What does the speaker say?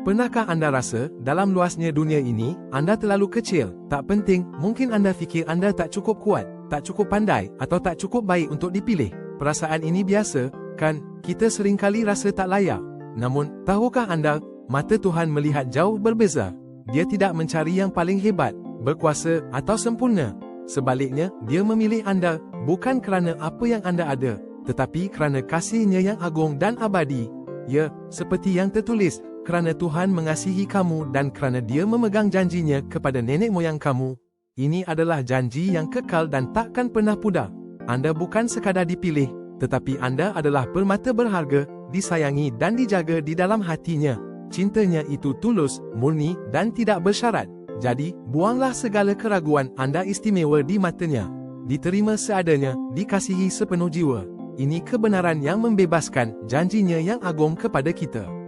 Pernahkah anda rasa, dalam luasnya dunia ini, anda terlalu kecil, tak penting, mungkin anda fikir anda tak cukup kuat, tak cukup pandai, atau tak cukup baik untuk dipilih? Perasaan ini biasa, kan? Kita seringkali rasa tak layak. Namun, tahukah anda, mata Tuhan melihat jauh berbeza. Dia tidak mencari yang paling hebat, berkuasa, atau sempurna. Sebaliknya, dia memilih anda, bukan kerana apa yang anda ada, tetapi kerana kasih-Nya yang agung dan abadi. Ya, seperti yang tertulis, kerana Tuhan mengasihi kamu dan kerana Dia memegang janji-Nya kepada nenek moyang kamu. Ini adalah janji yang kekal dan takkan pernah pudar. Anda bukan sekadar dipilih, tetapi anda adalah permata berharga, disayangi dan dijaga di dalam hati-Nya. Cintanya itu tulus, murni dan tidak bersyarat. Jadi, buanglah segala keraguan, anda istimewa di mata-Nya. Diterima seadanya, dikasihi sepenuh jiwa. Ini kebenaran yang membebaskan, janji-Nya yang agung kepada kita.